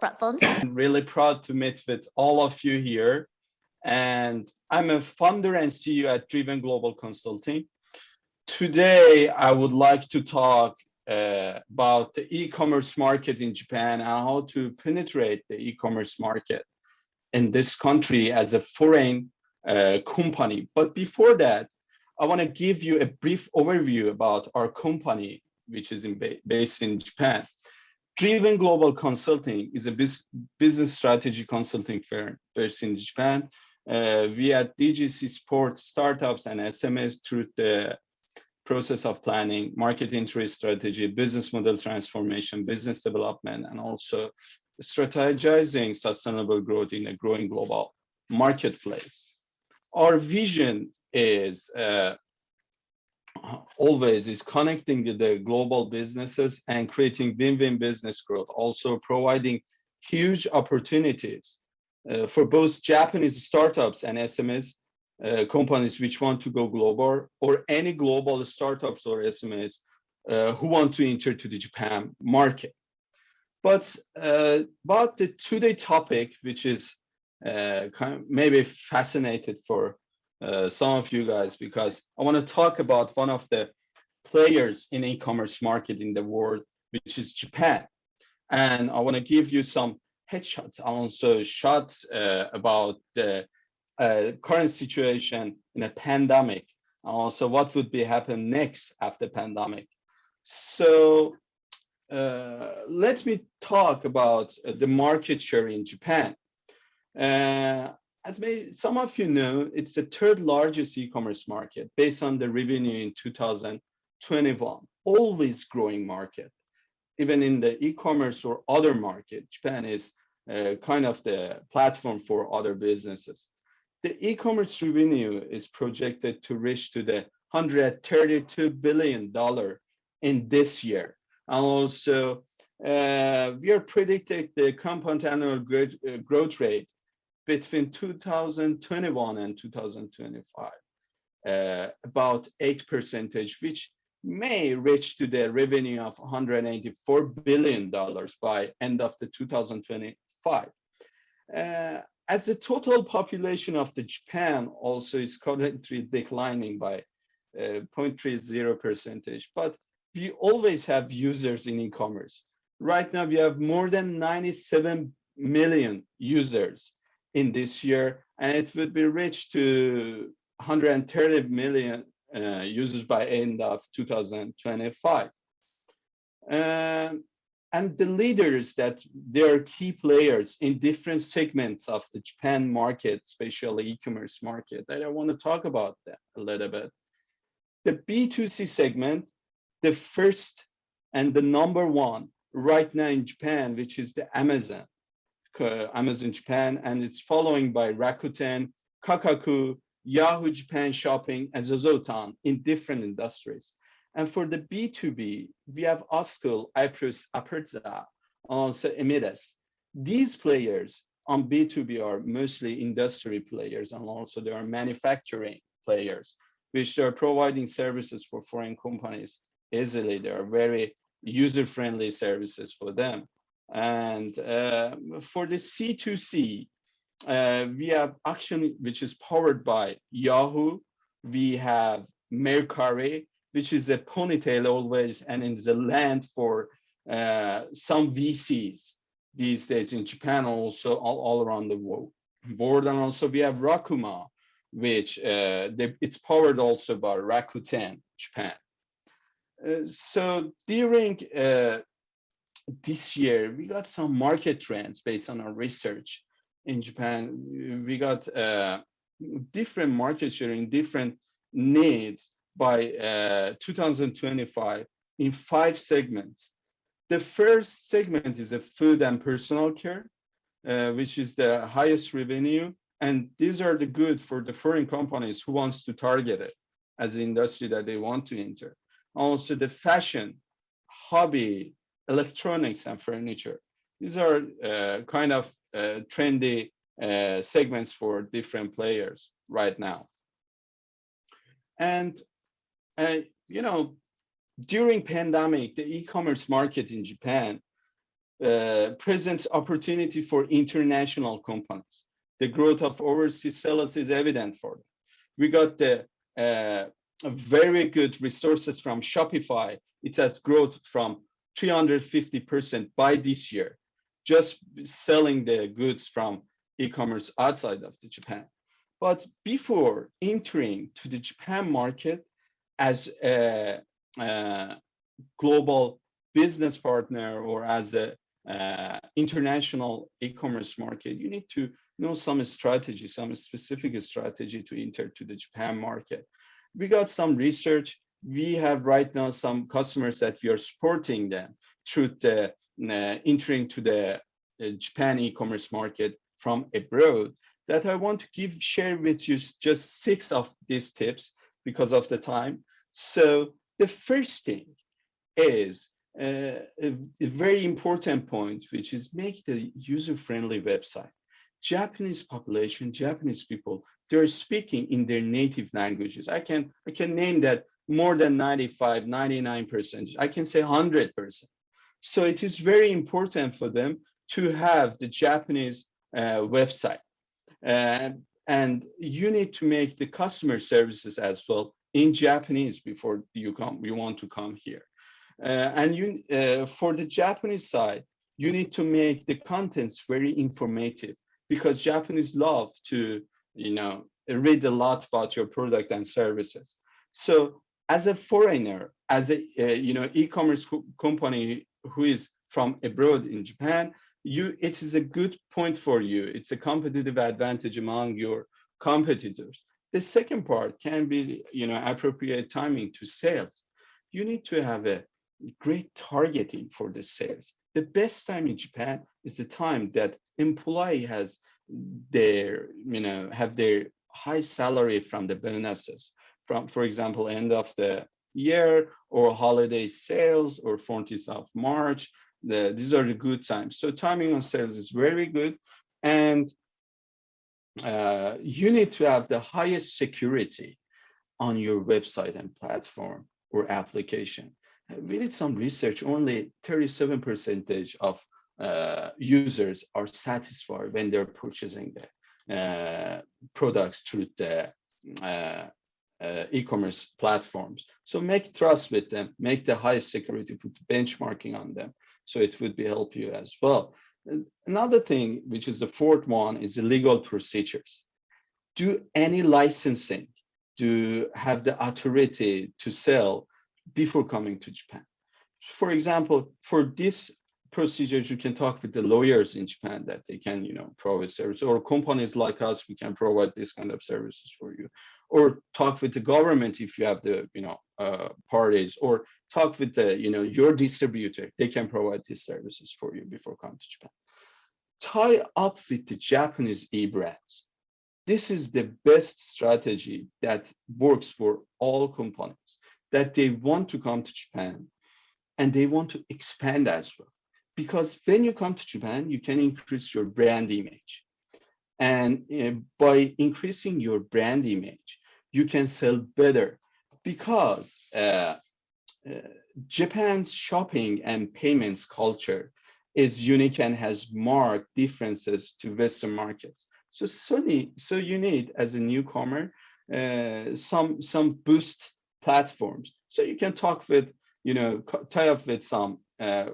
platforms. I'm really proud to meet with all of you here. And I'm a founder and CEO at Driven Global Consulting. Today, I would like to talk about the e-commerce market in Japan and how to penetrate the e-commerce market in this country as a foreign company. But before that, I want to give you a brief overview about our company, which is based in Japan. Driven Global Consulting is a business strategy consulting firm based in Japan. We at DGC support startups and SMEs through the process of planning, market entry strategy, business model transformation, business development, and also strategizing sustainable growth in a growing global marketplace. Our vision is always is connecting the global businesses and creating win-win business growth, also providing huge opportunities for both Japanese startups and SMEs, companies which want to go global, or any global startups or SMEs who want to enter to the Japan market. But about the today topic, which is kind of maybe fascinated for some of you guys, because I want to talk about one of the players in e-commerce market in the world, which is Japan. And I want to give you some headshots, also shots about the current situation in a pandemic, also what would be happen next after pandemic. So let me talk about the market share in Japan. As some of you know, it's the third largest e-commerce market based on the revenue in 2021, always growing market. Even in the e-commerce or other market, Japan is kind of the platform for other businesses. The e-commerce revenue is projected to reach to the $132 billion in this year. And also, we are predicting the compound annual growth rate between 2021 and 2025, about 8%, which may reach to the revenue of $184 billion by end of the 2025. As the total population of the Japan also is currently declining by 0.30%, but we always have users in e-commerce. Right now, we have more than 97 million users in this year, and it would be reached to 130 million users by end of 2025. And the leaders that they are key players in different segments of the Japan market, especially e-commerce market, that I want to talk about that a little bit. The B2C segment, the first and the number one right now in Japan, which is the Amazon Japan, and it's following by Rakuten, Kakaku, Yahoo Japan Shopping, and Zozotan in different industries. And for the B2B, we have Oscar, Ipris, Aperza, also Emides. These players on B2B are mostly industry players, and also they are manufacturing players, which are providing services for foreign companies easily. They are very user-friendly services for them. And for the C2C, we have Action, which is powered by Yahoo. We have Mercari, which is a ponytail always, and is the land for some VCs these days in Japan, also all around the world. And also we have Rakuma, which it's powered also by Rakuten Japan. So during this year, we got some market trends based on our research in Japan. We got different market share in different needs by 2025 in 5 segments. The first segment is a food and personal care, which is the highest revenue. And these are the good for the foreign companies who wants to target it as the industry that they want to enter. Also the fashion, hobby, electronics, and furniture. These are kind of trendy segments for different players right now. And you know, during pandemic, the e-commerce market in Japan presents opportunity for international companies. The growth of overseas sales is evident for them. We got the very good resources from Shopify. It has growth from 350% by this year, just selling the goods from e-commerce outside of the Japan. But before entering to the Japan market as a global business partner or as a international e-commerce market, you need to know some strategy, some specific strategy to enter to the Japan market. We got some research. We have right now some customers that we are supporting them through the entering to the Japan e-commerce market from abroad, that I want to share with you just 6 of these tips because of the time. So the first thing is a very important point, which is make the user-friendly website. Japanese population, Japanese people, they're speaking in their native languages. I can name that more than 95, 99%. I can say 100%. So it is very important for them to have the Japanese website. And you need to make the customer services as well in Japanese before you want to come here. For the Japanese side, you need to make the contents very informative, because Japanese love to, read a lot about your product and services. So as a foreigner, as a e-commerce company who is from abroad in Japan, it is a good point for you. It's a competitive advantage among your competitors. The second part can be, appropriate timing to sales. You need to have a great targeting for the sales. The best time in Japan is the time that employee has have their high salary from the bonuses from, for example, end of the year or holiday sales or 14th of March. These are the good times. So timing on sales is very good. And you need to have the highest security on your website and platform or application. We did some research. Only 37% of users are satisfied when they're purchasing the products through the e-commerce platforms. So make trust with them, make the highest security, put benchmarking on them. So it would be help you as well. Another thing, which is the fourth one, is the legal procedures. Do any licensing, to have the authority to sell before coming to Japan. For example, for this procedures, you can talk with the lawyers in Japan that they can, provide service, or companies like us, we can provide this kind of services for you, or talk with the government if you have the, parties, or talk with the, your distributor. They can provide these services for you before coming to Japan. Tie up with the Japanese e-brands. This is the best strategy that works for all companies, that they want to come to Japan and they want to expand as well. Because when you come to Japan, you can increase your brand image. And by increasing your brand image, you can sell better, because Japan's shopping and payments culture is unique and has marked differences to Western markets. So you need, as a newcomer, some boost platforms. So you can talk with, tie up with some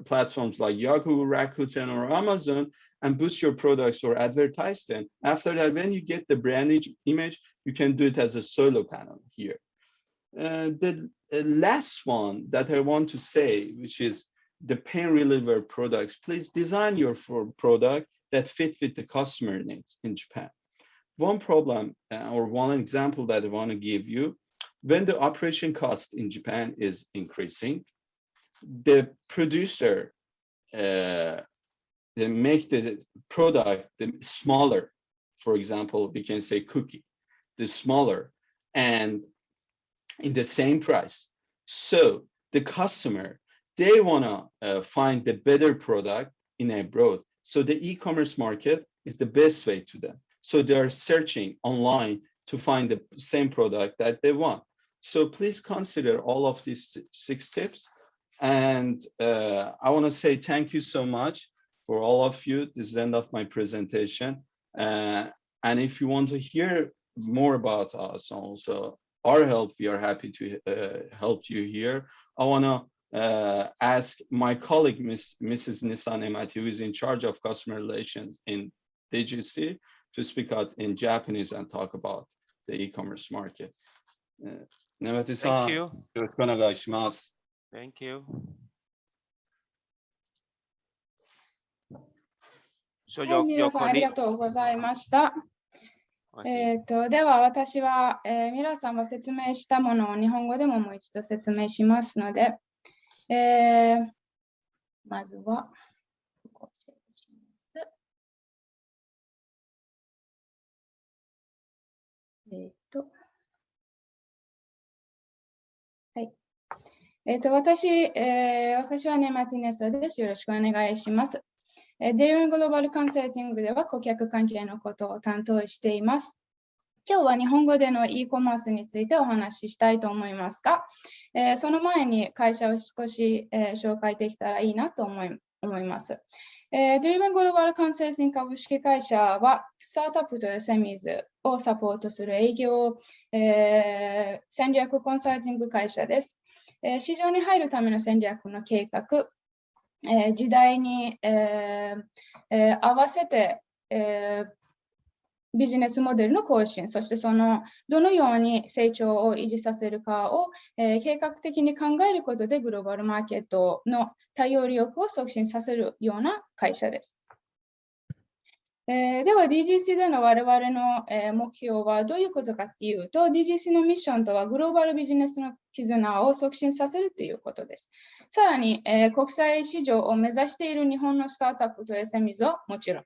platforms like Yahoo, Rakuten, or Amazon, and boost your products or advertise them. After that, when you get the brand image, you can do it as a solo panel here. The last one that I want to say, which is the pain reliever products. Please design your product that fit with the customer needs in Japan. One problem or one example that I want to give you, when the operation cost in Japan is increasing, the producer they make the product smaller. For example, we can say cookie, the smaller and in the same price. So the customer, they want to find the better product in abroad. So the e-commerce market is the best way to them. So they are searching online to find the same product that they want. So please consider all of these 6 tips. And I want to say thank you so much. for all of you. This is the end of my presentation. And if you want to hear more about us, also our help, we are happy to help you here. I want to ask my colleague, Mrs. Nisan Emati, who is in charge of customer relations in DGC, to speak out in Japanese and talk about the e-commerce market. Nemati-san, Thank you. よろしくお願いします。Thank you. So はい、皆さんありがとうございました。では私は、皆さんが説明したものを日本語でももう一度説明しますので、まずはここをシェアします。はい。私はネマティネスです。よろしくお願いします。デリバングローバルコンサルティングでは顧客関係のことを担当しています。今日は日本語での e コマースについてお話ししたいと思いますが、その前に会社を少し、紹介できたらいいなと思います。デリバングローバルコンサルティング株式会社はスタートアップと SMEs をサポートする営業、戦略コンサルティング会社です。市場に入るための戦略の計画、時代に、合わせて、ビジネスモデルの更新、そしてどのように成長を維持させるかを、計画的に考えることでグローバルマーケットの対応力を促進させるような会社です。では DGC での我々の、目標はどういうことかっていうと DGC のミッションとはグローバルビジネスの絆を促進させるということです。さらに、国際市場を目指している日本のスタートアップと SMEs はもちろん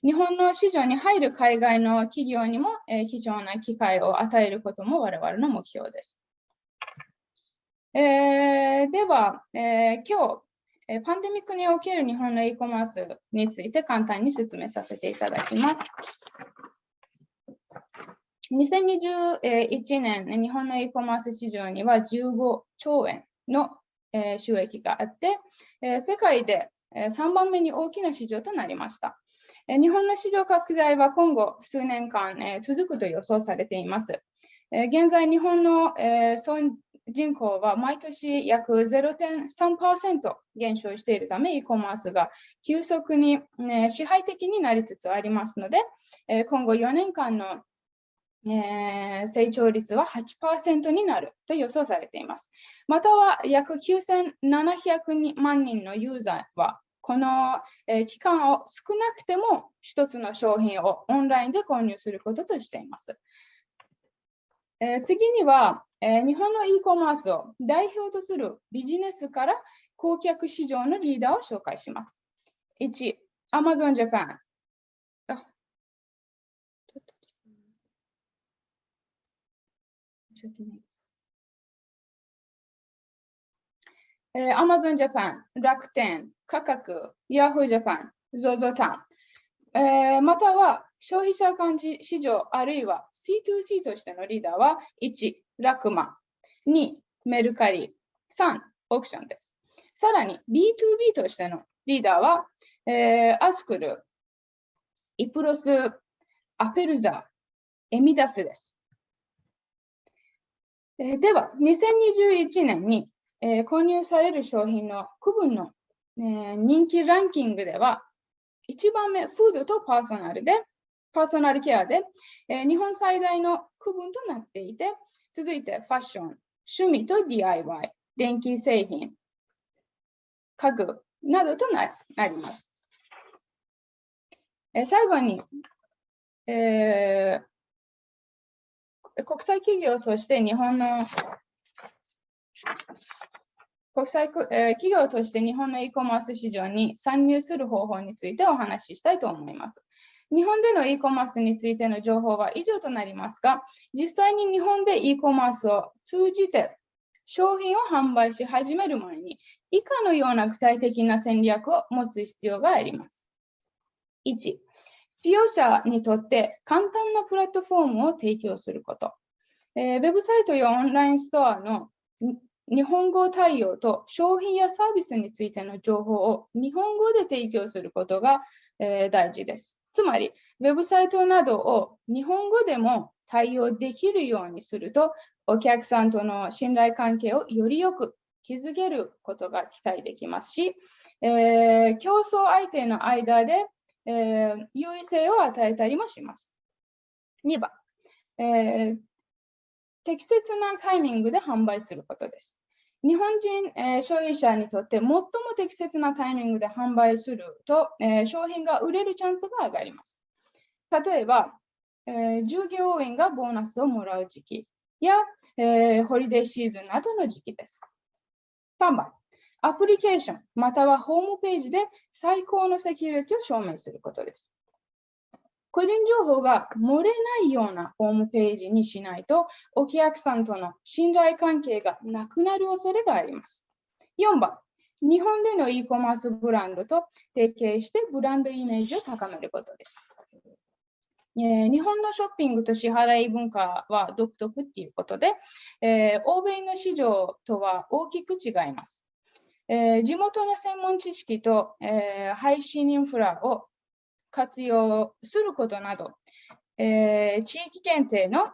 日本の市場に入る海外の企業にも、貴重な機会を与えることも我々の目標です。では、今日パンデミックにおける日本の e コマースについて簡単に説明させていただきます。2021年、日本の e コマース市場には15兆円の収益があって、世界で3番目に大きな市場となりました。日本の市場拡大は今後数年間続くと予想されています。現在、日本の総人口は毎年約 0.3% 減少しているため、e コマースが急速に、支配的になりつつありますので、今後4年間の、成長率は 8% になると予想されています。または約9700万人のユーザーは、この、期間を少なくても一つの商品をオンラインで購入することとしています。次には、日本の e コマースを代表とするビジネスから顧客市場のリーダーを紹介します。1、Amazon Japan。Amazon Japan、楽天、価格、Yahoo Japan、ZOZOTOWN。または消費者間市場あるいは C2C としてのリーダーは1、ラクマ、2、メルカリ、3、オークションです。さらに B2B としてのリーダーは、アスクル、イプロス、アペルザ、エミダスです。では、2021年に、購入される商品の区分の、人気ランキングでは、1番目、フードとパーソナルケアで、日本最大の区分となっていて、続いてファッション、趣味と DIY、電気製品、家具などとなります。最後に、国際企業として日本のe コマース市場に参入する方法についてお話ししたいと思います。日本での e コマースについての情報は以上となりますが、実際に日本で e コマースを通じて商品を販売し始める前に、以下のような具体的な戦略を持つ必要があります。1、利用者にとって簡単なプラットフォームを提供すること。ウェブサイトやオンラインストアの日本語対応と商品やサービスについての情報を日本語で提供することが、大事です。つまり、ウェブサイトなどを日本語でも対応できるようにすると、お客さんとの信頼関係をよりよく築けることが期待できますし、競争相手の間で、優位性を与えたりもします。2番、適切なタイミングで販売することです。日本人、消費者にとって最も適切なタイミングで販売すると、商品が売れるチャンスが上がります。例えば、従業員がボーナスをもらう時期や、ホリデーシーズンなどの時期です。3番、アプリケーションまたはホームページで最高のセキュリティを証明することです。個人情報が漏れないようなホームページにしないと、お客さんとの信頼関係がなくなる恐れがあります。4番、日本での e コマースブランドと提携してブランドイメージを高めることです。日本のショッピングと支払い文化は独特っていうことで、欧米の市場とは大きく違います。地元の専門知識と、配信インフラを活用することなど、地域限定の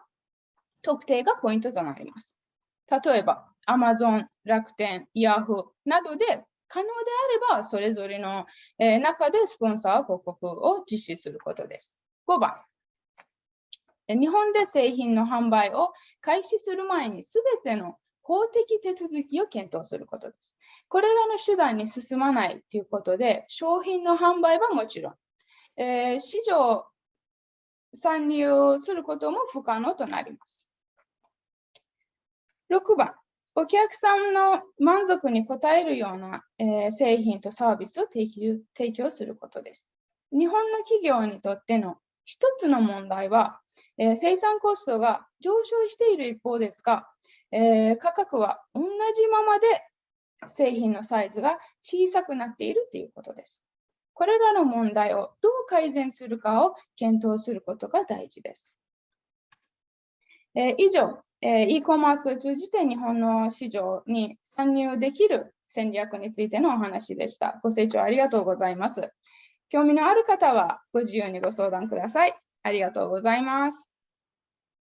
特定がポイントとなります。例えば、Amazon、楽天、Yahoo などで可能であれば、それぞれの、中でスポンサー広告を実施することです。5番、日本で製品の販売を開始する前に、すべての法的手続きを検討することです。これらの手段に進まないということで、商品の販売はもちろん、市場参入することも不可能となります。6番、お客さんの満足に応えるような、製品とサービスを提供することです。日本の企業にとっての一つの問題は、生産コストが上昇している一方ですが、価格は同じままで製品のサイズが小さくなっているということです。これらの問題をどう改善するかを検討することが大事です。以上、e コマースを通じて日本の市場に参入できる戦略についてのお話でした。ご清聴ありがとうございます。興味のある方はご自由にご相談ください。ありがとうございます。